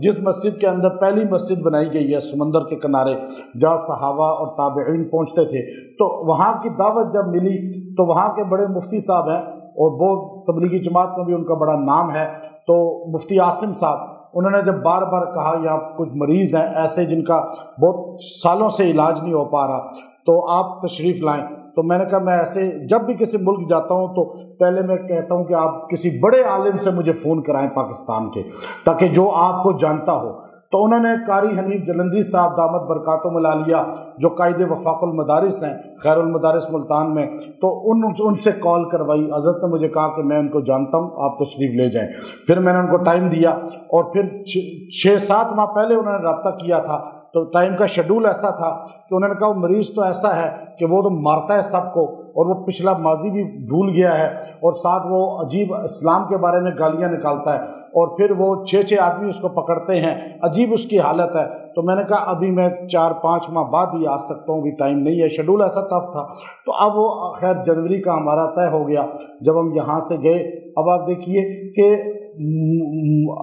جس مسجد کے اندر پہلی مسجد بنائی گئی ہے سمندر کے کنارے جہاں صحابہ اور تابعین پہنچتے تھے، تو وہاں کی دعوت جب ملی تو وہاں کے بڑے مفتی صاحب ہیں اور بہت تبلیغی جماعت میں بھی ان کا بڑا نام ہے، تو مفتی عاصم صاحب انہوں نے جب بار بار کہا یہاں کچھ مریض ہیں ایسے جن کا بہت سالوں سے علاج نہیں ہو پا رہا تو آپ تشریف لائیں، تو میں نے کہا میں ایسے جب بھی کسی ملک جاتا ہوں تو پہلے میں کہتا ہوں کہ آپ کسی بڑے عالم سے مجھے فون کرائیں پاکستان کے، تاکہ جو آپ کو جانتا ہو۔ تو انہوں نے قاری حنیف جلندری صاحب دامت برکاتہم العالیہ جو قائد وفاق المدارس ہیں خیر المدارس ملتان میں، تو ان سے کال کروائی، حضرت نے مجھے کہا کہ میں ان کو جانتا ہوں آپ تشریف لے جائیں۔ پھر میں نے ان کو ٹائم دیا اور پھر 6-7 ماہ پہلے انہوں نے رابطہ کیا تھا، تو ٹائم کا شیڈول ایسا تھا کہ انہوں نے کہا وہ مریض تو ایسا ہے کہ وہ تو مارتا ہے سب کو اور وہ پچھلا ماضی بھی بھول گیا ہے اور ساتھ وہ عجیب اسلام کے بارے میں گالیاں نکالتا ہے اور پھر وہ 6 آدمی اس کو پکڑتے ہیں، عجیب اس کی حالت ہے۔ تو میں نے کہا ابھی میں 4-5 ماہ بعد ہی آ سکتا ہوں، ابھی ٹائم نہیں ہے، شیڈول ایسا ٹف تھا۔ تو اب وہ خیر جنوری کا ہمارا طے ہو گیا جب ہم یہاں سے گئے۔ اب آپ دیکھیے کہ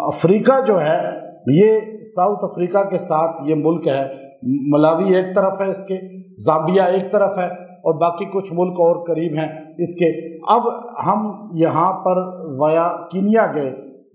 افریقہ جو ہے یہ ساؤتھ افریقہ کے ساتھ یہ ملک ہے، ملاوی ایک طرف ہے اس کے، زامبیا ایک طرف ہے اور باقی کچھ ملک اور قریب ہیں اس کے۔ اب ہم یہاں پر ویا کینیا گئے،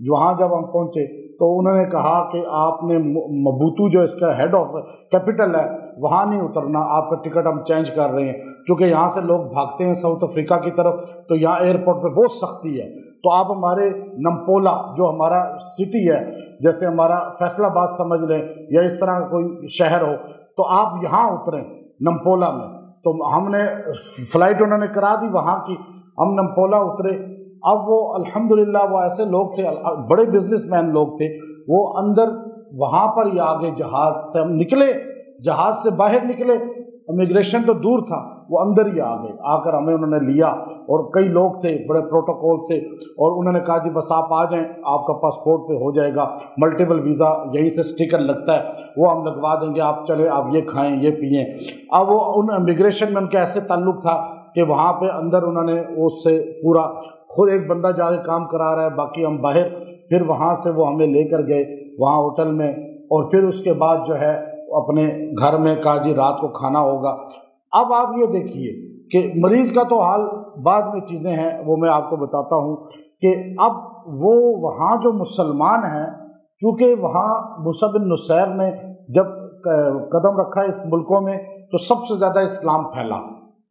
وہاں جب ہم پہنچے تو انہوں نے کہا کہ آپ نے مبوتو جو اس کا ہیڈ آف کیپٹل ہے وہاں نہیں اترنا، آپ کا ٹکٹ ہم چینج کر رہے ہیں، چونکہ یہاں سے لوگ بھاگتے ہیں ساؤتھ افریقہ کی طرف تو یہاں ایئرپورٹ پہ بہت سختی ہے، تو آپ ہمارے نمپولا جو ہمارا سٹی ہے، جیسے ہمارا فیصل آباد سمجھ لیں یا اس طرح کوئی شہر ہو، تو آپ یہاں اتریں نمپولا میں۔ تو ہم نے فلائٹ انہوں نے کرا دی وہاں کی، ہم نمپولا اترے۔ اب وہ الحمدللہ وہ ایسے لوگ تھے، بڑے بزنس مین لوگ تھے، وہ اندر وہاں پر ہی آگے جہاز سے ہم نکلے، جہاز سے باہر نکلے، امیگریشن تو دور تھا، وہ اندر ہی آ گئے، آ کر ہمیں انہوں نے لیا اور کئی لوگ تھے بڑے پروٹوکول سے، اور انہوں نے کہا جی بس آپ آ جائیں، آپ کا پاسپورٹ پہ ہو جائے گا، ملٹیپل ویزا یہیں سے سٹیکر لگتا ہے وہ ہم لگوا دیں گے، آپ چلے آپ یہ کھائیں یہ پئیں۔ اب وہ ان امیگریشن میں ان کا ایسے تعلق تھا کہ وہاں پہ اندر انہوں نے اس سے پورا خود ایک بندہ جا کے کام کرا رہا ہے، باقی ہم باہر۔ پھر وہاں سے وہ ہمیں لے کر گئے وہاں ہوٹل میں، اور پھر اس کے بعد جو ہے اپنے گھر میں کہا جی رات کو کھانا ہوگا۔ اب آپ یہ دیکھیے کہ مریض کا تو حال بعد میں چیزیں ہیں وہ میں آپ کو بتاتا ہوں کہ اب وہ وہاں جو مسلمان ہیں، چونکہ وہاں موسیٰ بن نصیر نے جب قدم رکھا اس ملکوں میں تو سب سے زیادہ اسلام پھیلا،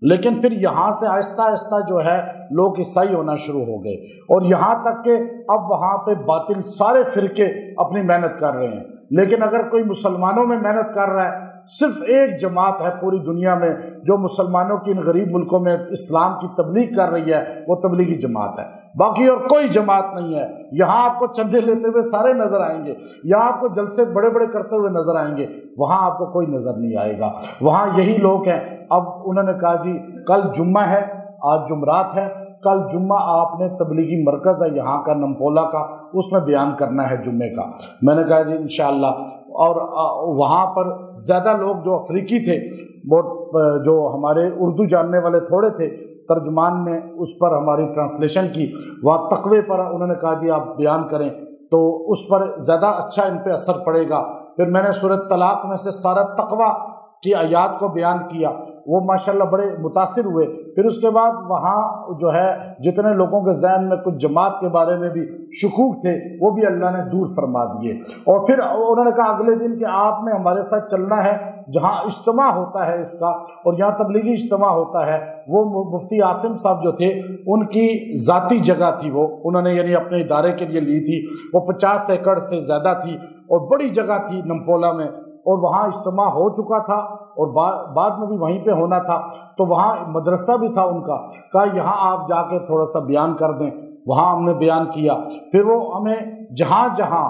لیکن پھر یہاں سے آہستہ آہستہ جو ہے لوگ عیسائی ہونا شروع ہو گئے، اور یہاں تک کہ اب وہاں پہ باطل سارے فرقے اپنی محنت کر رہے ہیں، لیکن اگر کوئی مسلمانوں میں محنت کر رہا ہے، صرف ایک جماعت ہے پوری دنیا میں جو مسلمانوں کی ان غریب ملکوں میں اسلام کی تبلیغ کر رہی ہے، وہ تبلیغی جماعت ہے، باقی اور کوئی جماعت نہیں ہے۔ یہاں آپ کو چندے لیتے ہوئے سارے نظر آئیں گے، یہاں آپ کو جلسے بڑے بڑے کرتے ہوئے نظر آئیں گے، وہاں آپ کو کوئی نظر نہیں آئے گا، وہاں یہی لوگ ہیں۔ اب انہوں نے کہا جی کل جمعہ ہے، آج جمعرات ہے، کل جمعہ آپ نے تبلیغی مرکز ہے یہاں کا نمپولا کا، اس میں بیان کرنا ہے جمعے کا۔ میں نے کہا جی انشاءاللہ، اور وہاں پر زیادہ لوگ جو افریقی تھے، بہت جو ہمارے اردو جاننے والے تھوڑے تھے، ترجمان نے اس پر ہماری ٹرانسلیشن کی، وہاں تقوی پر انہوں نے کہا جی آپ بیان کریں، تو اس پر زیادہ اچھا ان پہ اثر پڑے گا۔ پھر میں نے سورۃ طلاق میں سے سارا تقوی کی آیات کو بیان کیا، وہ ماشاءاللہ بڑے متاثر ہوئے۔ پھر اس کے بعد وہاں جو ہے جتنے لوگوں کے ذہن میں کچھ جماعت کے بارے میں بھی شکوک تھے وہ بھی اللہ نے دور فرما دیے، اور پھر انہوں نے کہا اگلے دن کہ آپ نے ہمارے ساتھ چلنا ہے، جہاں اجتماع ہوتا ہے اس کا اور یہاں تبلیغی اجتماع ہوتا ہے، وہ مفتی عاصم صاحب جو تھے ان کی ذاتی جگہ تھی، وہ انہوں نے یعنی اپنے ادارے کے لیے لی تھی، وہ 50 ایکڑ سے زیادہ تھی اور بڑی جگہ تھی نمپولا میں، اور وہاں اجتماع ہو چکا تھا اور بعد میں بھی وہیں پہ ہونا تھا، تو وہاں مدرسہ بھی تھا ان کا، کہا یہاں آپ جا کے تھوڑا سا بیان کر دیں، وہاں ہم نے بیان کیا۔ پھر وہ ہمیں جہاں جہاں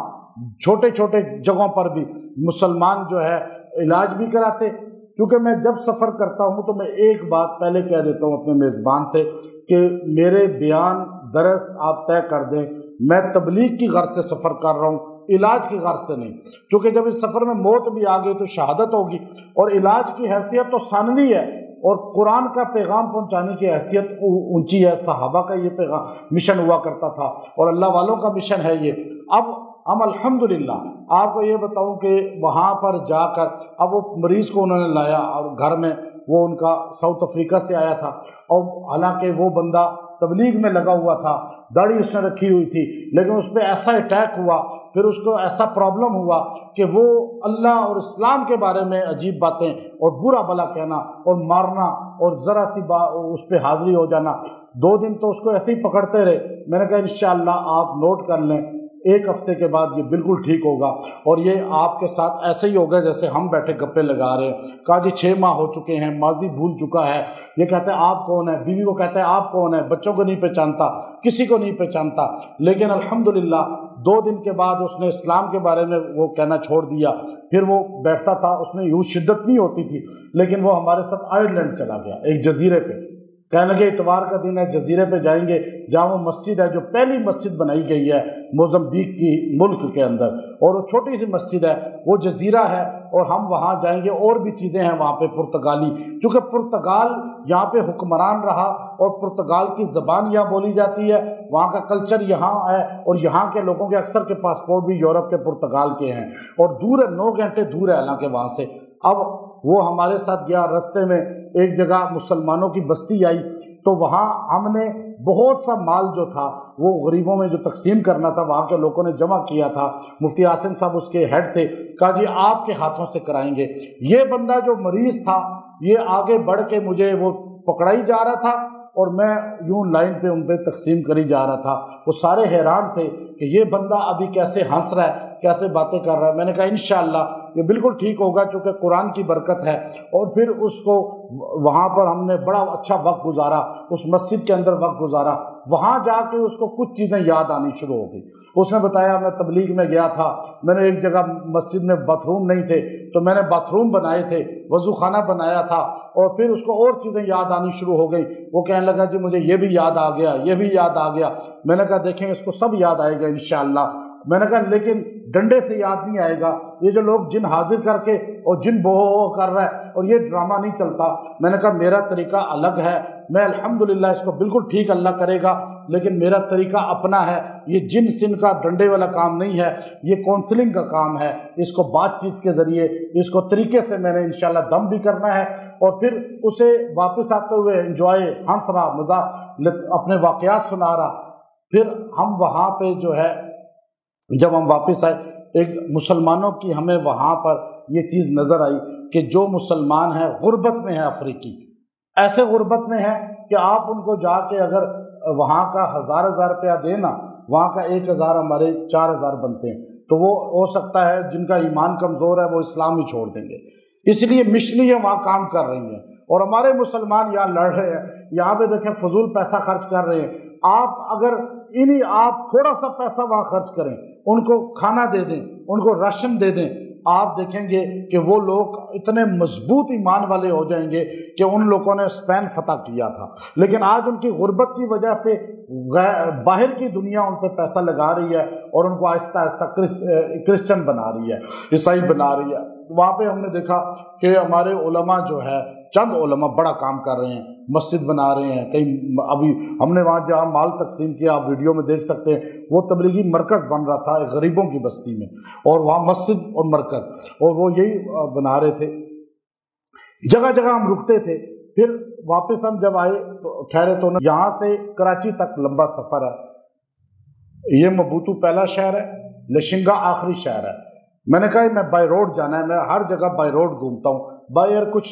چھوٹے چھوٹے جگہوں پر بھی مسلمان جو ہے علاج بھی کراتے، چونکہ میں جب سفر کرتا ہوں تو میں ایک بات پہلے کہہ دیتا ہوں اپنے میزبان سے کہ میرے بیان درس آپ طے کر دیں، میں تبلیغ کی غرض سے سفر کر رہا ہوں، علاج کی غرض سے نہیں، کیونکہ جب اس سفر میں موت بھی آ گئی تو شہادت ہوگی، اور علاج کی حیثیت تو ثانوی ہے، اور قرآن کا پیغام پہنچانے کی حیثیت اونچی ہے۔ صحابہ کا یہ پیغام مشن ہوا کرتا تھا اور اللہ والوں کا مشن ہے یہ۔ اب ہم الحمدللہ آپ کو یہ بتاؤں کہ وہاں پر جا کر اب وہ مریض کو انہوں نے لایا اور گھر میں، وہ ان کا ساؤتھ افریقہ سے آیا تھا، اور حالانکہ وہ بندہ تبلیغ میں لگا ہوا تھا، داڑھی اس نے رکھی ہوئی تھی، لیکن اس پہ ایسا اٹیک ہوا، پھر اس کو ایسا پرابلم ہوا کہ وہ اللہ اور اسلام کے بارے میں عجیب باتیں اور برا بلا کہنا اور مارنا اور ذرا سی اس پہ حاضری ہو جانا، 2 دن تو اس کو ایسے ہی پکڑتے رہے۔ میں نے کہا انشاءاللہ آپ نوٹ کر لیں، 1 ہفتے کے بعد یہ بالکل ٹھیک ہوگا، اور یہ آپ کے ساتھ ایسے ہی ہوگا جیسے ہم بیٹھے گپے لگا رہے ہیں۔ کہا جی 6 ماہ ہو چکے ہیں، ماضی بھول چکا ہے، یہ کہتا ہے آپ کون ہیں، بیوی کو کہتا ہے آپ کون ہیں، بچوں کو نہیں پہچانتا، کسی کو نہیں پہچانتا، لیکن الحمدللہ 2 دن کے بعد اس نے اسلام کے بارے میں وہ کہنا چھوڑ دیا۔ پھر وہ بیٹھتا تھا، اس میں یوں شدت نہیں ہوتی تھی، لیکن وہ ہمارے ساتھ آئرلینڈ چلا گیا، ایک جزیرے پہ، کہنے لگے اتوار کا دن ہے، جزیرے پہ جائیں گے جہاں وہ مسجد ہے جو پہلی مسجد بنائی گئی ہے موزمبیق کی ملک کے اندر، اور وہ چھوٹی سی مسجد ہے، وہ جزیرہ ہے، اور ہم وہاں جائیں گے۔ اور بھی چیزیں ہیں وہاں پہ پرتگالی، چونکہ پرتگال یہاں پہ حکمران رہا اور پرتگال کی زبان یہاں بولی جاتی ہے، وہاں کا کلچر یہاں ہے، اور یہاں کے لوگوں کے اکثر کے پاسپورٹ بھی یورپ کے پرتگال کے ہیں، اور دور ہے، 9 گھنٹے دور ہے حالانکہ وہاں سے۔ اب وہ ہمارے ساتھ گیا، رستے میں ایک جگہ مسلمانوں کی بستی آئی، تو وہاں ہم نے بہت سا مال جو تھا وہ غریبوں میں جو تقسیم کرنا تھا، وہاں کے لوگوں نے جمع کیا تھا، مفتی عاصم صاحب اس کے ہیڈ تھے، کہا جی آپ کے ہاتھوں سے کرائیں گے۔ یہ بندہ جو مریض تھا یہ آگے بڑھ کے مجھے وہ پکڑائی جا رہا تھا، اور میں یوں لائن پہ ان پہ تقسیم کری جا رہا تھا۔ وہ سارے حیران تھے کہ یہ بندہ ابھی کیسے ہنس رہا ہے، کیسے باتیں کر رہا ہے۔ میں نے کہا انشاءاللہ یہ بالکل ٹھیک ہوگا، چونکہ قرآن کی برکت ہے۔ اور پھر اس کو وہاں پر ہم نے بڑا اچھا وقت گزارا، اس مسجد کے اندر وقت گزارا۔ وہاں جا کے اس کو کچھ چیزیں یاد آنی شروع ہو گئی۔ اس نے بتایا میں تبلیغ میں گیا تھا، میں نے ایک جگہ مسجد میں باتھ روم نہیں تھے تو میں نے باتھ روم بنائے تھے، وضو خانہ بنایا تھا، اور پھر اس کو اور چیزیں یاد آنی شروع ہو گئی۔ وہ کہنے لگا جی مجھے یہ بھی یاد آ گیا، یہ بھی یاد آ گیا۔ میں نے کہا دیکھیں اس کو سب یاد آئے گا انشاءاللہ۔ میں نے کہا لیکن ڈنڈے سے یاد نہیں آئے گا، یہ جو لوگ جن حاضر کر کے اور جن بہو کر رہا ہے اور یہ ڈرامہ نہیں چلتا۔ میں نے کہا میرا طریقہ الگ ہے، میں الحمدللہ اس کو بالکل ٹھیک اللہ کرے گا، لیکن میرا طریقہ اپنا ہے، یہ جن سن کا ڈنڈے والا کام نہیں ہے، یہ کونسلنگ کا کام ہے۔ اس کو بات چیت کے ذریعے اس کو طریقے سے میں نے انشاءاللہ دم بھی کرنا ہے، اور پھر اسے واپس آتے ہوئے انجوائے، ہنس رہا، مزاح، اپنے واقعات سنا رہا۔ پھر ہم وہاں پہ جو ہے جب ہم واپس آئے، ایک مسلمانوں کی ہمیں وہاں پر یہ چیز نظر آئی کہ جو مسلمان ہیں غربت میں ہیں، افریقی ایسے غربت میں ہیں کہ آپ ان کو جا کے اگر وہاں کا 1000 روپیہ دینا، وہاں کا 1000 ہمارے 4000 بنتے ہیں، تو وہ ہو سکتا ہے جن کا ایمان کمزور ہے وہ اسلام ہی چھوڑ دیں گے۔ اس لیے مشنریاں وہاں کام کر رہی ہیں، اور ہمارے مسلمان یہاں لڑ رہے ہیں، یہاں پہ دیکھیں فضول پیسہ خرچ کر رہے ہیں۔ آپ تھوڑا سا پیسہ وہاں خرچ کریں، ان کو کھانا دے دیں، ان کو راشن دے دیں، آپ دیکھیں گے کہ وہ لوگ اتنے مضبوط ایمان والے ہو جائیں گے کہ ان لوگوں نے اسپین فتح کیا تھا، لیکن آج ان کی غربت کی وجہ سے باہر کی دنیا ان پہ پیسہ لگا رہی ہے اور ان کو آہستہ آہستہ کرسچن بنا رہی ہے، عیسائی بنا رہی ہے۔ وہاں پہ ہم نے دیکھا کہ ہمارے علماء جو ہے، چند علماء بڑا کام کر رہے ہیں، مسجد بنا رہے ہیں، کہیں ابھی ہم نے وہاں جہاں مال تقسیم کیا آپ ویڈیو میں دیکھ سکتے ہیں، وہ تبلیغی مرکز بن رہا تھا ایک غریبوں کی بستی میں، اور وہاں مسجد اور مرکز، اور وہ یہی بنا رہے تھے۔ جگہ جگہ ہم رکتے تھے۔ پھر واپس ہم جب آئے تو ٹھہرے تو یہاں سے کراچی تک لمبا سفر ہے، یہ مبوتو پہلا شہر ہے، لشنگا آخری شہر ہے۔ میں نے کہا میں بائی روڈ جانا ہے، میں ہر جگہ بائی روڈ گھومتا ہوں، بائی ایئر کچھ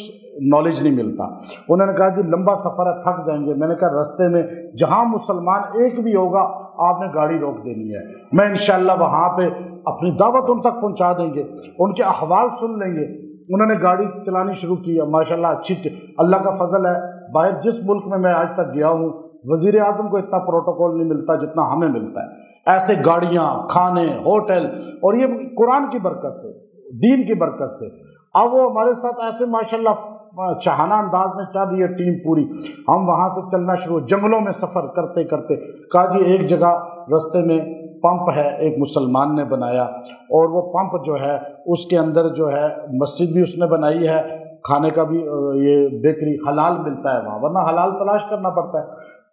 نالج نہیں ملتا۔ انہوں نے کہا جی لمبا سفر ہے، تھک جائیں گے۔ میں نے کہا رستے میں جہاں مسلمان ایک بھی ہوگا آپ نے گاڑی روک دینی ہے، میں انشاءاللہ وہاں پہ اپنی دعوت ان تک پہنچا دیں گے، ان کے احوال سن لیں گے۔ انہوں نے گاڑی چلانی شروع کی، ماشاءاللہ اچھی، اللہ کا فضل ہے، باہر جس ملک میں آج تک گیا ہوں وزیر اعظم کو اتنا پروٹوکول نہیں ملتا جتنا ہمیں ملتا ہے، ایسے گاڑیاں، کھانے، ہوٹل، اور یہ قرآن کی برکت سے، دین کی برکت سے۔ اب وہ ہمارے ساتھ ایسے ماشاءاللہ شاہانہ انداز میں چل رہی ہے ٹیم پوری۔ ہم وہاں سے چلنا شروع، جنگلوں میں سفر کرتے کرتے کہا جی ایک جگہ رستے میں پمپ ہے، ایک مسلمان نے بنایا، اور وہ پمپ جو ہے اس کے اندر جو ہے مسجد بھی اس نے بنائی ہے، کھانے کا بھی یہ بیکری حلال ملتا ہے وہاں، ورنہ حلال تلاش کرنا پڑتا ہے،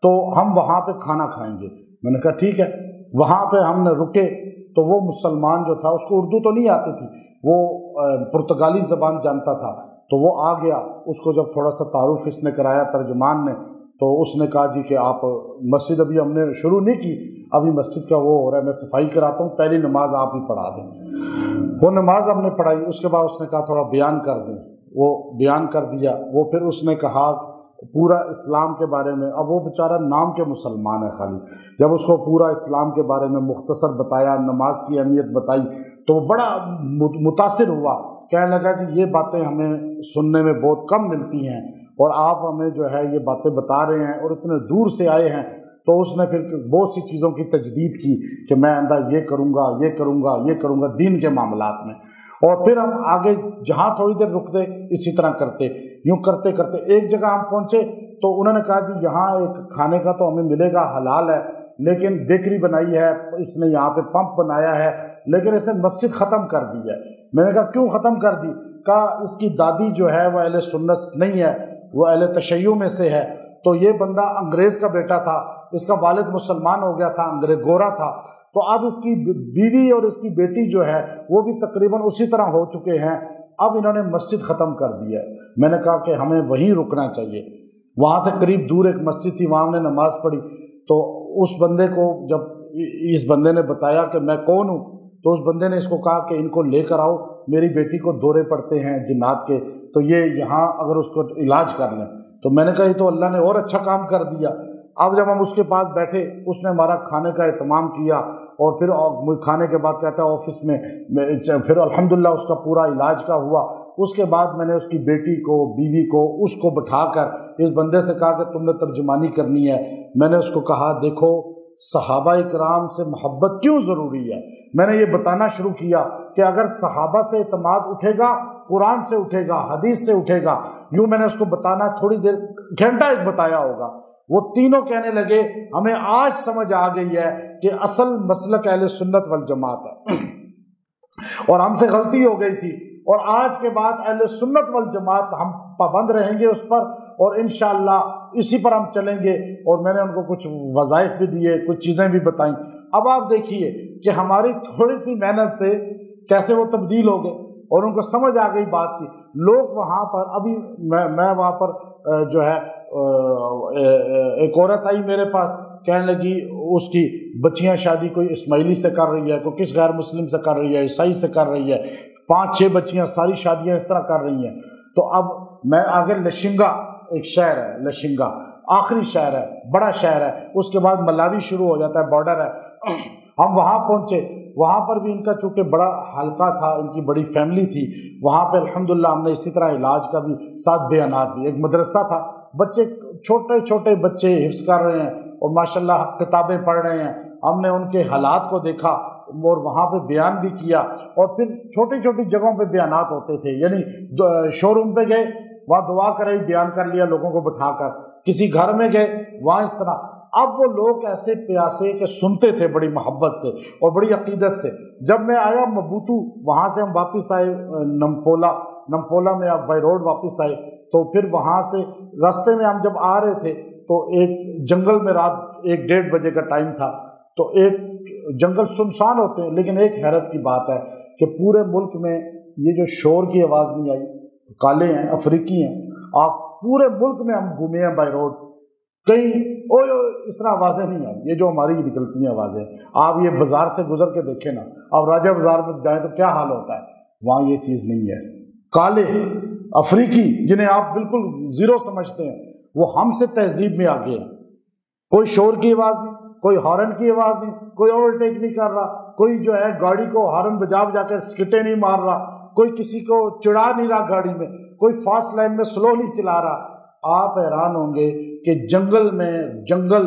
تو ہم وہاں پہ کھانا کھائیں گے۔ میں نے کہا ٹھیک ہے۔ وہاں پہ ہم نے رکے تو وہ مسلمان جو تھا، اس کو اردو تو نہیں آتی تھی، وہ پرتگالی زبان جانتا تھا، تو وہ آ گیا، اس کو جب تھوڑا سا تعارف اس نے کرایا ترجمان نے، تو اس نے کہا جی کہ آپ مسجد ابھی ہم نے شروع نہیں کی، ابھی مسجد کا وہ ہو رہا ہے، میں صفائی کراتا ہوں، پہلی نماز آپ ہی پڑھا دیں۔ وہ نماز ہم نے پڑھائی، اس کے بعد اس نے کہا تھوڑا بیان کر دیں، وہ بیان کر دیا۔ وہ پھر اس نے کہا پورا اسلام کے بارے میں، اب وہ بیچارہ نام کے مسلمان ہے خالی، جب اس کو پورا اسلام کے بارے میں مختصر بتایا، نماز کی اہمیت بتائی، تو وہ بڑا متاثر ہوا، کہنے لگا جی یہ باتیں ہمیں سننے میں بہت کم ملتی ہیں، اور آپ ہمیں جو ہے یہ باتیں بتا رہے ہیں اور اتنے دور سے آئے ہیں۔ تو اس نے پھر بہت سی چیزوں کی تجدید کی کہ میں آئندہ یہ کروں گا، یہ کروں گا، یہ کروں گا دین کے معاملات میں۔ اور پھر ہم آگے جہاں تھوڑی دیر رکتے اسی طرح کرتے، یوں کرتے کرتے ایک جگہ ہم پہنچے، تو انہوں نے کہا جی یہاں ایک کھانے کا تو ہمیں ملے گا، حلال ہے، لیکن بیکری بنائی ہے اس نے، یہاں پہ پمپ بنایا ہے، لیکن اس نے مسجد ختم کر دی ہے۔ میں نے کہا کیوں ختم کر دی؟ کہا اس کی دادی جو ہے وہ اہل سنت نہیں ہے، وہ اہل تشیع میں سے ہے، تو یہ بندہ انگریز کا بیٹا تھا، اس کا والد مسلمان ہو گیا تھا، انگریز گورا تھا، تو اب اس کی بیوی اور اس کی بیٹی جو ہے وہ بھی تقریباً اسی طرح ہو چکے ہیں، اب انہوں نے مسجد ختم کر دی ہے۔ میں نے کہا کہ ہمیں وہیں رکنا چاہیے۔ وہاں سے قریب دور ایک مسجد تھی، وہاں ہم نے نماز پڑھی، تو اس بندے کو جب اس بندے نے بتایا کہ میں کون ہوں، تو اس بندے نے اس کو کہا کہ ان کو لے کر آؤ، میری بیٹی کو دورے پڑتے ہیں جنات کے، تو یہ یہاں اگر اس کو علاج کر لیں۔ تو میں نے کہا یہ تو اللہ نے اور اچھا کام کر دیا۔ اب جب ہم اس کے پاس بیٹھے، اس نے ہمارا کھانے کا اہتمام کیا، اور پھر کھانے کے بعد کہتا ہے آفس میں پھر الحمدللہ اس کا پورا علاج کا ہوا۔ اس کے بعد میں نے اس کی بیٹی کو، بیوی کو، اس کو بٹھا کر اس بندے سے کہا کہ تم نے ترجمانی کرنی ہے۔ میں نے اس کو کہا دیکھو صحابہ اکرام سے محبت کیوں ضروری ہے۔ میں نے یہ بتانا شروع کیا کہ اگر صحابہ سے اعتماد اٹھے گا، قرآن سے اٹھے گا، حدیث سے اٹھے گا۔ یوں میں نے اس کو بتانا تھوڑی دیر، گھنٹہ ایک بتایا ہوگا۔ وہ تینوں کہنے لگے ہمیں آج سمجھ آ گئی ہے کہ اصل مسلک اہل سنت والجماعت ہے، اور ہم سے غلطی ہو گئی تھی، اور آج کے بعد اہل سنت والجماعت ہم پابند رہیں گے اس پر، اور انشاءاللہ اسی پر ہم چلیں گے۔ اور میں نے ان کو کچھ وظائف بھی دیے، کچھ چیزیں بھی بتائیں۔ اب آپ دیکھیے کہ ہماری تھوڑی سی محنت سے کیسے وہ تبدیل ہو گئے، اور ان کو سمجھ آ گئی بات کی۔ لوگ وہاں پر ابھی میں وہاں پر جو ہے ایک عورت آئی میرے پاس، کہنے لگی اس کی بچیاں شادی کوئی اسماعیلی سے کر رہی ہے، کوئی کس غیر مسلم سے کر رہی ہے، عیسائی سے کر رہی ہے، 5-6 بچیاں ساری شادیاں اس طرح کر رہی ہیں۔ تو اب میں آگے لشنگا ایک شہر ہے، لشنگا آخری شہر ہے، بڑا شہر ہے، اس کے بعد ملاوی شروع ہو جاتا ہے، بارڈر ہے۔ ہم وہاں پہنچے، وہاں پر بھی ان کا چونکہ بڑا حلقہ تھا، ان کی بڑی فیملی تھی، وہاں پہ الحمدللہ ہم نے اسی طرح علاج کا بھی ساتھ بیانات بھی۔ ایک مدرسہ تھا، بچے چھوٹے چھوٹے بچے حفظ کر رہے ہیں اور ماشاءاللہ کتابیں پڑھ رہے ہیں۔ ہم نے ان کے حالات کو دیکھا اور وہاں پہ بیان بھی کیا، اور پھر چھوٹی چھوٹی جگہوں پہ بیانات ہوتے تھے، یعنی شو روم پہ گئے وہاں دعا کرائی، بیان کر لیا لوگوں کو بٹھا کر، کسی گھر میں گئے وہاں اس طرح۔ اب وہ لوگ ایسے پیاسے کہ سنتے تھے بڑی محبت سے اور بڑی عقیدت سے۔ جب میں آیا مبوتو، وہاں سے ہم واپس آئے نمپولا میں بائی روڈ واپس آئے، تو پھر وہاں سے راستے میں ہم جب آ رہے تھے تو ایک جنگل میں رات 1-1:30 بجے کا ٹائم تھا، تو ایک جنگل سنسان ہوتے ہیں، لیکن ایک حیرت کی بات ہے کہ پورے ملک میں یہ جو شور کی آواز نہیں آئی۔ کالے ہیں، افریقی ہیں، آپ پورے ملک میں ہم گھومے ہیں بائی روڈ، کہیں اوے اس طرح آوازیں نہیں آئی، یہ جو ہماری نکلتی ہیں آوازیں۔ آپ یہ بازار سے گزر کے دیکھیں نا، آپ راجہ بازار میں جائیں تو کیا حال ہوتا ہے، وہاں یہ چیز نہیں ہے۔ کالے افریقی جنہیں آپ بالکل زیرو سمجھتے ہیں، وہ ہم سے تہذیب میں آگے ہیں۔ کوئی شور کی آواز نہیں، کوئی ہارن کی آواز نہیں، کوئی اوورٹیک نہیں کر رہا، کوئی جو ہے گاڑی کو ہارن بجا کر سکٹیں نہیں مار رہا، کوئی کسی کو چڑھا نہیں رہا گاڑی میں، کوئی فاسٹ لائن میں سلو نہیں چلا رہا۔ آپ حیران ہوں گے کہ جنگل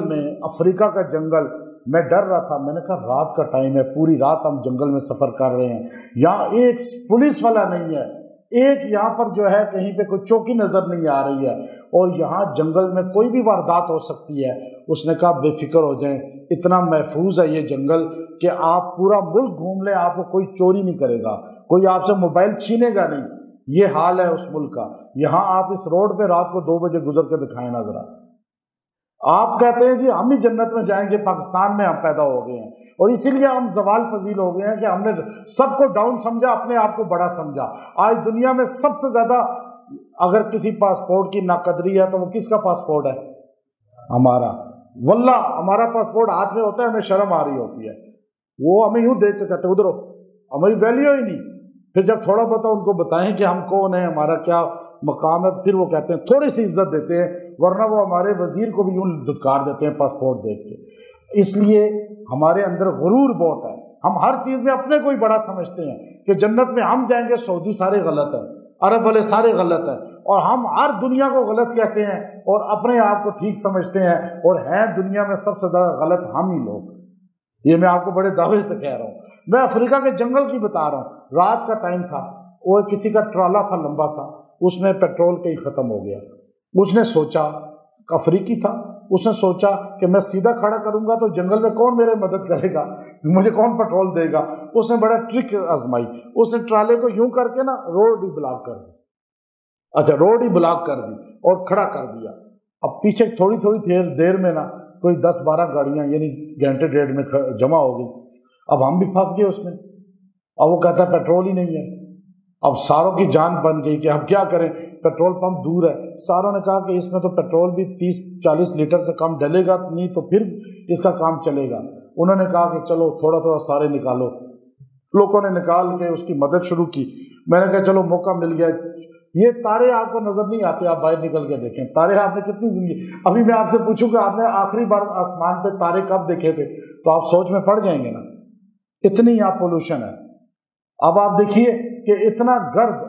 میں افریقہ کا جنگل، میں ڈر رہا تھا، میں نے کہا رات کا ٹائم ہے، پوری رات ہم جنگل میں سفر کر رہے ہیں، یہاں ایک پولیس والا نہیں ہے، ایک یہاں پر جو ہے کہیں پہ کوئی چوکی نظر نہیں آ رہی ہے، اور یہاں جنگل میں کوئی بھی واردات ہو سکتی ہے۔ اس نے کہا بے فکر ہو جائیں، اتنا محفوظ ہے یہ جنگل کہ آپ پورا ملک گھوم لیں، آپ کو کوئی چوری نہیں کرے گا، کوئی آپ سے موبائل چھینے گا نہیں۔ یہ حال ہے اس ملک کا۔ یہاں آپ اس روڈ پہ رات کو 2 بجے گزر کے دکھائیں نا ذرا، آپ کہتے ہیں جی ہم ہی جنت میں جائیں گے، پاکستان میں ہم پیدا ہو گئے ہیں اور اسی لیے ہم زوال پذیر ہو گئے ہیں کہ ہم نے سب کو ڈاؤن سمجھا، اپنے آپ کو بڑا سمجھا۔ آج دنیا میں سب سے زیادہ اگر کسی پاسپورٹ کی ناقدری ہے تو وہ کس کا پاسپورٹ ہے؟ ہمارا۔ واللہ ہمارا پاسپورٹ ہاتھ میں ہوتا ہے ہمیں شرم آ رہی ہوتی ہے، وہ ہمیں یوں دیکھ کے کہتے ہیں ادھر ہو، ہماری ویلیو ہی نہیں۔ پھر جب تھوڑا بہت ان کو بتائیں کہ ہم کون ہیں، ہمارا کیا مقام ہے، پھر وہ کہتے ہیں تھوڑی سی عزت دیتے ہیں، ورنہ وہ ہمارے وزیر کو بھی یوں دھتکار دیتے ہیں پاسپورٹ دیکھ کے۔ اس لیے ہمارے اندر غرور بہت ہے، ہم ہر چیز میں اپنے کو ہی بڑا سمجھتے ہیں کہ جنت میں ہم جائیں گے، سعودی سارے غلط ہیں، عرب والے سارے غلط ہیں، اور ہم ہر دنیا کو غلط کہتے ہیں اور اپنے آپ کو ٹھیک سمجھتے ہیں، اور ہیں دنیا میں سب سے زیادہ غلط ہم ہی لوگ۔ یہ میں آپ کو بڑے دعوے سے کہہ رہا ہوں۔ میں افریقہ کے جنگل کی بتا رہا ہوں، رات کا ٹائم تھا، وہ کسی کا ٹرالا تھا لمبا سا، اس میں پیٹرول کہیں ختم ہو گیا۔ اس نے سوچا، افریقی تھا، اس نے سوچا کہ میں سیدھا کھڑا کروں گا تو جنگل میں کون میرے مدد کرے گا، مجھے کون پیٹرول دے گا۔ اس نے بڑا ٹرک آزمائی، اس نے ٹرالے کو یوں کر کے نا روڈ ہی بلاک کر دی، روڈ ہی بلاک کر دی اور کھڑا کر دیا۔ اب پیچھے تھوڑی دیر میں نا کوئی 10-12 گاڑیاں یعنی گھنٹے ڈیڑھ میں جمع ہو گئی۔ اب ہم بھی پھنس گئے اس میں، اب وہ کہتا ہے پیٹرول ہی نہیں ہے۔ اب ساروں کی جان بن گئی کہ اب کیا کریں، پیٹرول پمپ دور ہے۔ ساروں نے کہا کہ اس میں تو پیٹرول بھی 30-40 لیٹر سے کم ڈلے گا نہیں تو پھر اس کا کام چلے گا۔ انہوں نے کہا کہ چلو تھوڑا تھوڑا سارے نکالو۔ لوگوں نے نکال کے اس کی مدد شروع کی۔ میں نے کہا چلو موقع مل گیا۔ یہ تارے آپ کو نظر نہیں آتے، آپ باہر نکل کے دیکھیں تارے آپ نے کتنی زندگی۔ ابھی میں آپ سے پوچھوں کہ آپ نے آخری بار آسمان پہ تارے کب دیکھے تھے تو آپ سوچ میں پڑ جائیں گے نا، اتنی یہاں پولوشن ہے۔ اب آپ دیکھیے کہ اتنا گرد،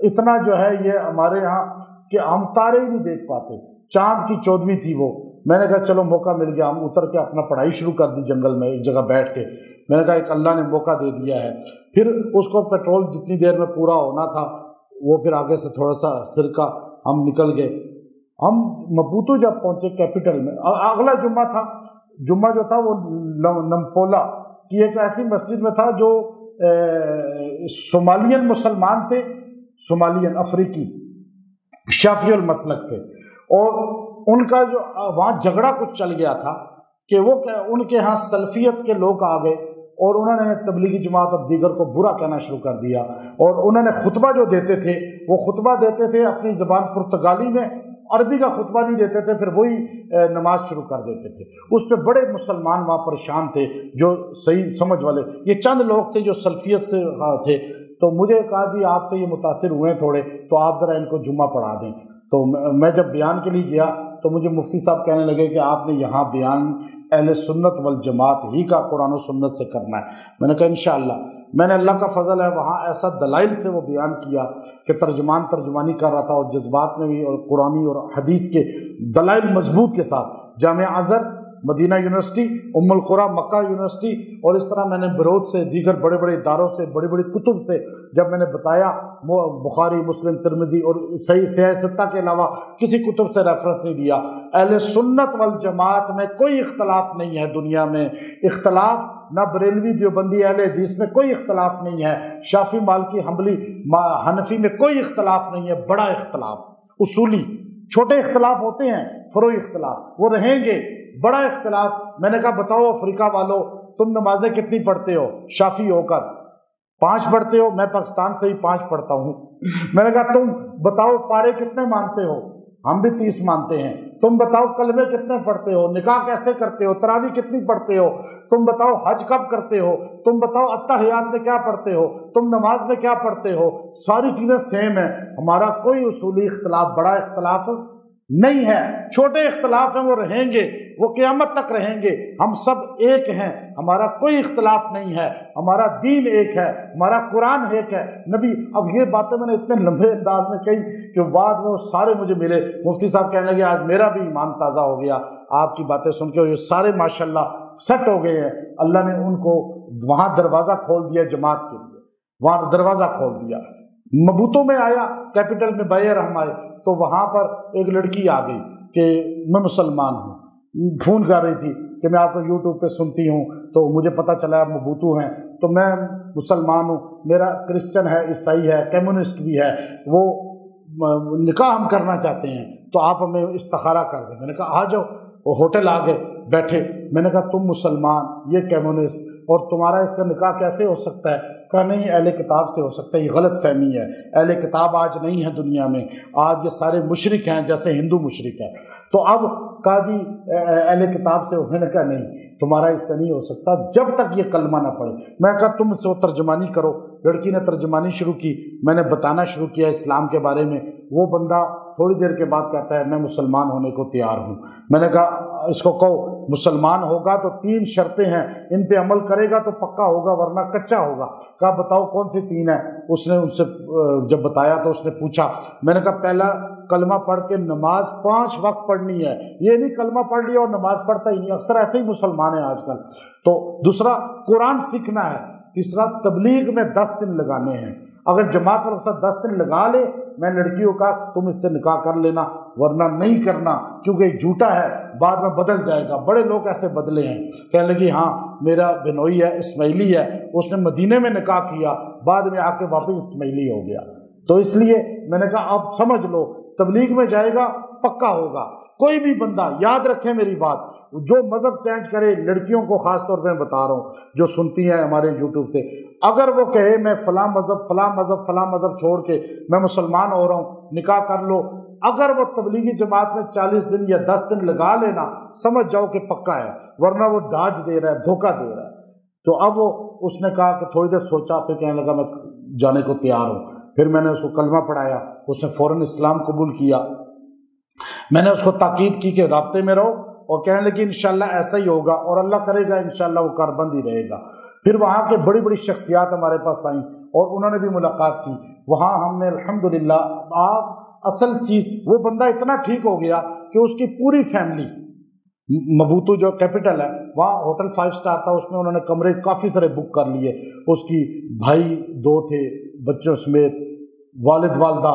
اتنا جو ہے یہ ہمارے یہاں کہ ہم تارے ہی نہیں دیکھ پاتے۔ چاند کی 14ویں تھی وہ، میں نے کہا چلو موقع مل گیا، ہم اتر کے اپنا پڑھائی شروع کر دی جنگل میں ایک جگہ بیٹھ کے۔ میں نے کہا ایک اللہ نے موقع دے دیا ہے۔ پھر اس کو پیٹرول جتنی دیر میں پورا ہونا تھا وہ پھر آگے سے تھوڑا سا سرکہ، ہم نکل گئے۔ ہم مپوتو جب پہنچے کیپٹل میں، اگلا جمعہ تھا، جمعہ جو تھا وہ نمپولا کی ایک ایسی مسجد میں تھا جو صومالین مسلمان تھے، صومالین افریقی شافعی المسلک تھے، اور ان کا جو وہاں جھگڑا کچھ چل گیا تھا کہ وہ ان کے ہاں سلفیت کے لوگ آ گئے اور انہوں نے تبلیغی جماعت اور دیگر کو برا کہنا شروع کر دیا، اور انہوں نے خطبہ جو دیتے تھے وہ خطبہ دیتے تھے اپنی زبان پرتگالی میں، عربی کا خطبہ نہیں دیتے تھے، پھر وہی نماز شروع کر دیتے تھے۔ اس پہ بڑے مسلمان وہاں پریشان تھے جو صحیح سمجھ والے، یہ چند لوگ تھے جو سلفیت سے تھے۔ تو مجھے کہا جی آپ سے یہ متاثر ہوئے ہیں تھوڑے، تو آپ ذرا ان کو جمعہ پڑھا دیں۔ تو میں جب بیان کے لیے گیا تو مجھے مفتی صاحب کہنے لگے کہ آپ نے یہاں بیان اہل سنت والجماعت ہی کا قرآن و سنت سے کرنا ہے۔ میں نے کہا انشاءاللہ۔ میں نے اللہ کا فضل ہے وہاں ایسا دلائل سے وہ بیان کیا کہ ترجمان ترجمانی کر رہا تھا، اور جذبات میں بھی، اور قرآنی اور حدیث کے دلائل مضبوط کے ساتھ۔ جامعہ ازہر، مدینہ یونیورسٹی، ام القریٰ مکہ یونیورسٹی، اور اس طرح میں نے بیروت سے، دیگر بڑے بڑے اداروں سے، بڑی بڑی کتب سے جب میں نے بتایا، بخاری، مسلم، ترمذی اور صحیح سیاہ ستہ کے علاوہ کسی کتب سے ریفرنس نہیں دیا۔ اہل سنت والجماعت میں کوئی اختلاف نہیں ہے، دنیا میں اختلاف نہ بریلوی دیوبندی اہل حدیث میں کوئی اختلاف نہیں ہے، شافعی مالکی حنبلی حنفی میں کوئی اختلاف نہیں ہے۔ بڑا اختلاف اصولی، چھوٹے اختلاف ہوتے ہیں فروعی اختلاف وہ رہیں گے، بڑا اختلاف۔ میں نے کہا بتاؤ افریقہ والو، تم نمازیں کتنی پڑھتے ہو شافعی ہو کر؟ 5 پڑھتے ہو، میں پاکستان سے ہی 5 پڑھتا ہوں۔ میں نے کہا تم بتاؤ پارے کتنے مانتے ہو؟ ہم بھی 30 مانتے ہیں۔ تم بتاؤ کلمے کتنے پڑھتے ہو، نکاح کیسے کرتے ہو، تراویح کتنی پڑھتے ہو، تم بتاؤ حج کب کرتے ہو، تم بتاؤ التحیات میں کیا پڑھتے ہو، تم نماز میں کیا پڑھتے ہو، ساری چیزیں سیم ہیں۔ ہمارا کوئی اصولی اختلاف، بڑا اختلاف نہیں ہے۔ چھوٹے اختلاف ہیں وہ رہیں گے، وہ قیامت تک رہیں گے۔ ہم سب ایک ہیں، ہمارا کوئی اختلاف نہیں ہے، ہمارا دین ایک ہے، ہمارا قرآن ایک ہے، نبی۔ اب یہ باتیں میں نے اتنے لمبے انداز میں کہی کہ بعد میں وہ سارے مجھے ملے، مفتی صاحب کہنے لگے آج میرا بھی ایمان تازہ ہو گیا آپ کی باتیں سن کے، اور یہ سارے ماشاءاللہ سیٹ ہو گئے ہیں۔ اللہ نے ان کو وہاں دروازہ کھول دیا جماعت کے لیے، وہاں دروازہ کھول دیا۔ مبوتو میں آیا، کیپٹل میں بائے رحم آئے، تو وہاں پر ایک لڑکی آ گئی کہ میں مسلمان ہوں، فون کر رہی تھی کہ میں آپ کو یوٹیوب پہ سنتی ہوں تو مجھے پتہ چلا آپ مبوتو ہیں، تو میں مسلمان ہوں، میرا کرسچن ہے، عیسائی ہے، کمیونسٹ بھی ہے، وہ نکاح ہم کرنا چاہتے ہیں، تو آپ ہمیں استخارہ کر دیں۔ میں نے کہا آ جاؤ، وہ ہوٹل آ گئے، بیٹھے۔ میں نے کہا تم مسلمان، یہ کمیونسٹ، اور تمہارا اس کا نکاح کیسے ہو سکتا ہے؟ کہا نہیں، اہل کتاب سے ہو سکتا ہے، یہ غلط فہمی ہے، اہل کتاب آج نہیں ہے دنیا میں، آج یہ سارے مشرک ہیں جیسے ہندو مشرک ہے۔ تو اب کہا جی اہل کتاب سے ہو؟ میں نے کہا نہیں، تمہارا اس سے نہیں ہو سکتا جب تک یہ کلمہ نہ پڑھے۔ میں کہا تم اس سے ترجمانی کرو۔ لڑکی نے ترجمانی شروع کی، میں نے بتانا شروع کیا اسلام کے بارے میں۔ وہ بندہ تھوڑی دیر کے بعد کہتا ہے میں مسلمان ہونے کو تیار ہوں۔ میں نے کہا اس کو کہو مسلمان ہوگا تو 3 شرطیں ہیں، ان پہ عمل کرے گا تو پکا ہوگا ورنہ کچا ہوگا۔ کہا بتاؤ کون سی 3 ہیں؟ اس نے ان سے جب بتایا تو اس نے پوچھا، میں نے کہا پہلا کلمہ پڑھ کے نماز 5 وقت پڑھنی ہے، یہ نہیں کلمہ پڑھ لیا اور نماز پڑھتا ہی نہیں، اکثر ایسے ہی مسلمان ہیں آج کل۔ تو دوسرا قرآن سیکھنا ہے۔ تیسرا تبلیغ میں 10 دن لگانے ہیں، اگر جماعت والوں کے ساتھ 10 دن لگا لے، میں لڑکیوں کا تم اس سے نکاح کر لینا ورنہ نہیں کرنا، کیونکہ یہ جھوٹا ہے، بعد میں بدل جائے گا۔ بڑے لوگ ایسے بدلے ہیں، کہنے لگی ہاں میرا بنوئی ہے، اسماعیلی ہے، اس نے مدینے میں نکاح کیا، بعد میں آ کے واپس اسماعیلی ہو گیا۔ تو اس لیے میں نے کہا اب سمجھ لو، تبلیغ میں جائے گا پکا ہوگا۔ کوئی بھی بندہ یاد رکھے میری بات، جو مذہب چینج کرے، لڑکیوں کو خاص طور پہ بتا رہا ہوں جو سنتی ہیں ہمارے یوٹیوب سے، اگر وہ کہے میں فلاں مذہب چھوڑ کے میں مسلمان ہو رہا ہوں، نکاح کر لو، اگر وہ تبلیغی جماعت میں 40 دن یا 10 دن لگا لینا، سمجھ جاؤ کہ پکا ہے، ورنہ وہ ڈاج دے رہا ہے، دھوکہ دے رہا ہے۔ تو اب وہ اس نے کہا کہ تھوڑی دیر سوچا، پھر کہنے لگا میں جانے کو تیار ہوں۔ پھر میں نے اس کو کلمہ پڑھایا، اس نے فوراً اسلام قبول کیا۔ میں نے اس کو تاکید کی کہ رابطے میں رہو، اور کہنے لگی انشاءاللہ ایسا ہی ہوگا، اور اللہ کرے گا انشاءاللہ وہ کاربند ہی رہے گا۔ پھر وہاں کے بڑی بڑی شخصیات ہمارے پاس آئیں اور انہوں نے بھی ملاقات کی، وہاں ہم نے الحمدللہ اصل چیز، وہ بندہ اتنا ٹھیک ہو گیا کہ اس کی پوری فیملی، مبوتو جو کیپٹل ہے وہاں ہوٹل 5 اسٹار تھا، اس میں انہوں نے کمرے کافی سارے بک کر لیے، اس کی بھائی 2 تھے بچوں سمیت، والد والدہ،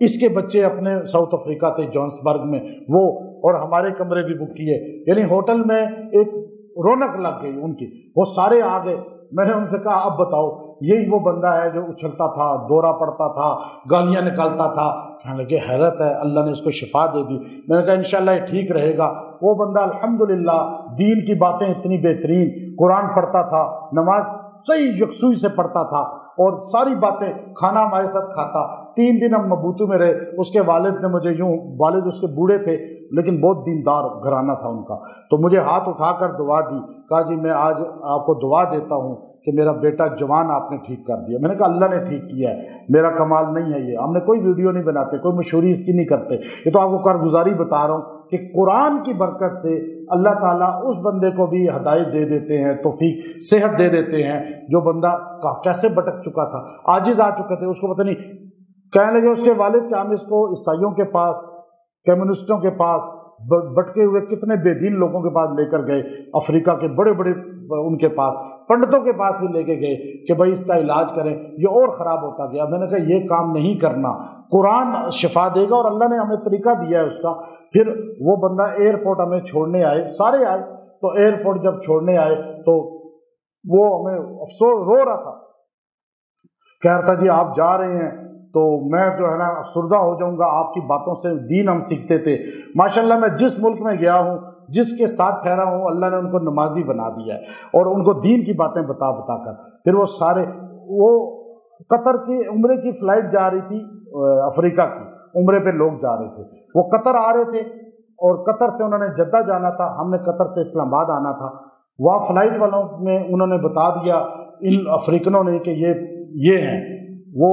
اس کے بچے اپنے ساؤتھ افریقہ تھے جونسبرگ میں، وہ اور ہمارے کمرے بھی بک کیے، یعنی ہوٹل میں ایک رونق لگ گئی ان کی، وہ سارے آ گئے۔ میں نے ان سے کہا اب بتاؤ یہی وہ بندہ ہے جو اچھلتا تھا، دورہ پڑتا تھا، گالیاں نکالتا تھا؟ کہنے لگے حیرت ہے، اللہ نے اس کو شفا دے دی۔ میں نے کہا انشاءاللہ یہ ٹھیک رہے گا۔ وہ بندہ الحمدللہ دین کی باتیں اتنی بہترین، قرآن پڑھتا تھا، نماز صحیح یکسوئی سے پڑھتا تھا، اور ساری باتیں، کھانا ہمارے ساتھ کھاتا۔ 3 دن ہم مبوتو میں رہے، اس کے والد نے مجھے یوں، والد اس کے بوڑھے تھے لیکن بہت دیندار گھرانہ تھا ان کا، تو مجھے ہاتھ اٹھا کر دعا دی، کہا جی میں آج آپ کو دعا دیتا ہوں کہ میرا بیٹا جوان آپ نے ٹھیک کر دیا۔ میں نے کہا اللہ نے ٹھیک کیا ہے، میرا کمال نہیں ہے، یہ ہم نے کوئی ویڈیو نہیں بناتے، کوئی مشہوری اس کی نہیں کرتے، یہ تو آپ کو کارگزاری بتا رہا ہوں کہ قرآن کی برکت سے اللہ تعالیٰ اس بندے کو بھی ہدایت دے دیتے ہیں، توفیق، صحت دے دیتے ہیں۔ جو بندہ کیسے بھٹک چکا تھا، عاجز آ چکے تھے، اس کو پتہ نہیں، کہنے لگے اس کے والد کہ ہم اس کو عیسائیوں کے پاس، کمیونسٹوں کے پاس، بٹکے ہوئے کتنے بے دین لوگوں کے پاس لے کر گئے، افریقہ کے بڑے بڑے ان کے پاس، پنڈتوں کے پاس بھی لے کے گئے کہ بھائی اس کا علاج کریں، یہ اور خراب ہوتا گیا۔ میں نے کہا یہ کام نہیں کرنا، قرآن شفا دے گا، اور اللہ نے ہمیں طریقہ دیا ہے اس کا۔ پھر وہ بندہ ایئرپورٹ ہمیں چھوڑنے آئے، سارے آئے، تو ایئرپورٹ جب چھوڑنے آئے تو وہ ہمیں افسوس، رو رہا تھا، کہہ رہا تھا جی آپ جا رہے ہیں تو میں جو ہے نا افسردہ ہو جاؤں گا، آپ کی باتوں سے دین ہم سیکھتے تھے۔ ماشاءاللہ میں جس ملک میں گیا ہوں، جس کے ساتھ ٹھہرا ہوں، اللہ نے ان کو نمازی بنا دیا ہے، اور ان کو دین کی باتیں بتا بتا کر۔ پھر وہ سارے، وہ قطر کی عمرے کی فلائٹ جا رہی تھی، افریقہ کی عمرے پہ لوگ جا رہے تھے، وہ قطر آ رہے تھے، اور قطر سے انہوں نے جدہ جانا تھا، ہم نے قطر سے اسلام آباد آنا تھا۔ وہاں فلائٹ والوں نے انہوں نے بتا دیا ان افریقنوں نے کہ یہ ہیں، وہ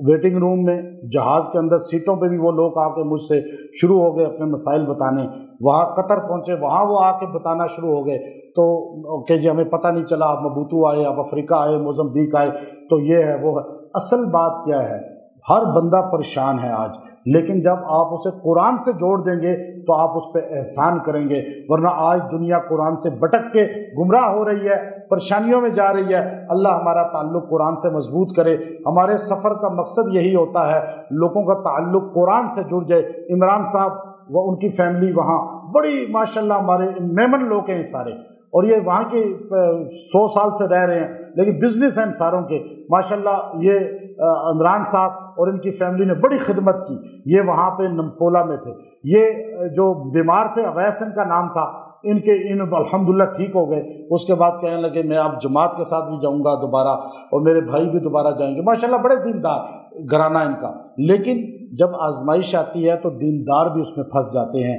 ویٹنگ روم میں، جہاز کے اندر سیٹوں پہ بھی وہ لوگ آ کے مجھ سے شروع ہو گئے اپنے مسائل بتانے۔ وہاں قطر پہنچے، وہاں وہ آ کے بتانا شروع ہو گئے، تو کہ جی ہمیں پتہ نہیں چلا، آپ مبوتو آئے، آپ افریقہ آئے، موزمبیق آئے، تو یہ ہے وہ ہے۔ اصل بات کیا ہے، ہر بندہ پریشان ہے آج، لیکن جب آپ اسے قرآن سے جوڑ دیں گے تو آپ اس پہ احسان کریں گے، ورنہ آج دنیا قرآن سے بھٹک کے گمراہ ہو رہی ہے، پریشانیوں میں جا رہی ہے۔ اللہ ہمارا تعلق قرآن سے مضبوط کرے۔ ہمارے سفر کا مقصد یہی ہوتا ہے، لوگوں کا تعلق قرآن سے جڑ جائے۔ عمران صاحب و ان کی فیملی وہاں بڑی ماشاءاللہ، ہمارے میمن لوگ ہیں سارے، اور یہ وہاں کے 100 سال سے رہ رہے ہیں، لیکن بزنس ہیں ان ساروں کے ماشاءاللہ۔ یہ عمران صاحب اور ان کی فیملی نے بڑی خدمت کی، یہ وہاں پہ نمپولا میں تھے، یہ جو بیمار تھے اویس ان کا نام تھا، ان الحمدللہ ٹھیک ہو گئے۔ اس کے بعد کہنے لگے میں اب جماعت کے ساتھ بھی جاؤں گا دوبارہ، اور میرے بھائی بھی دوبارہ جائیں گے، ماشاءاللہ بڑے دیندار گھرانہ ان کا۔ لیکن جب آزمائش آتی ہے تو دیندار بھی اس میں پھنس جاتے ہیں۔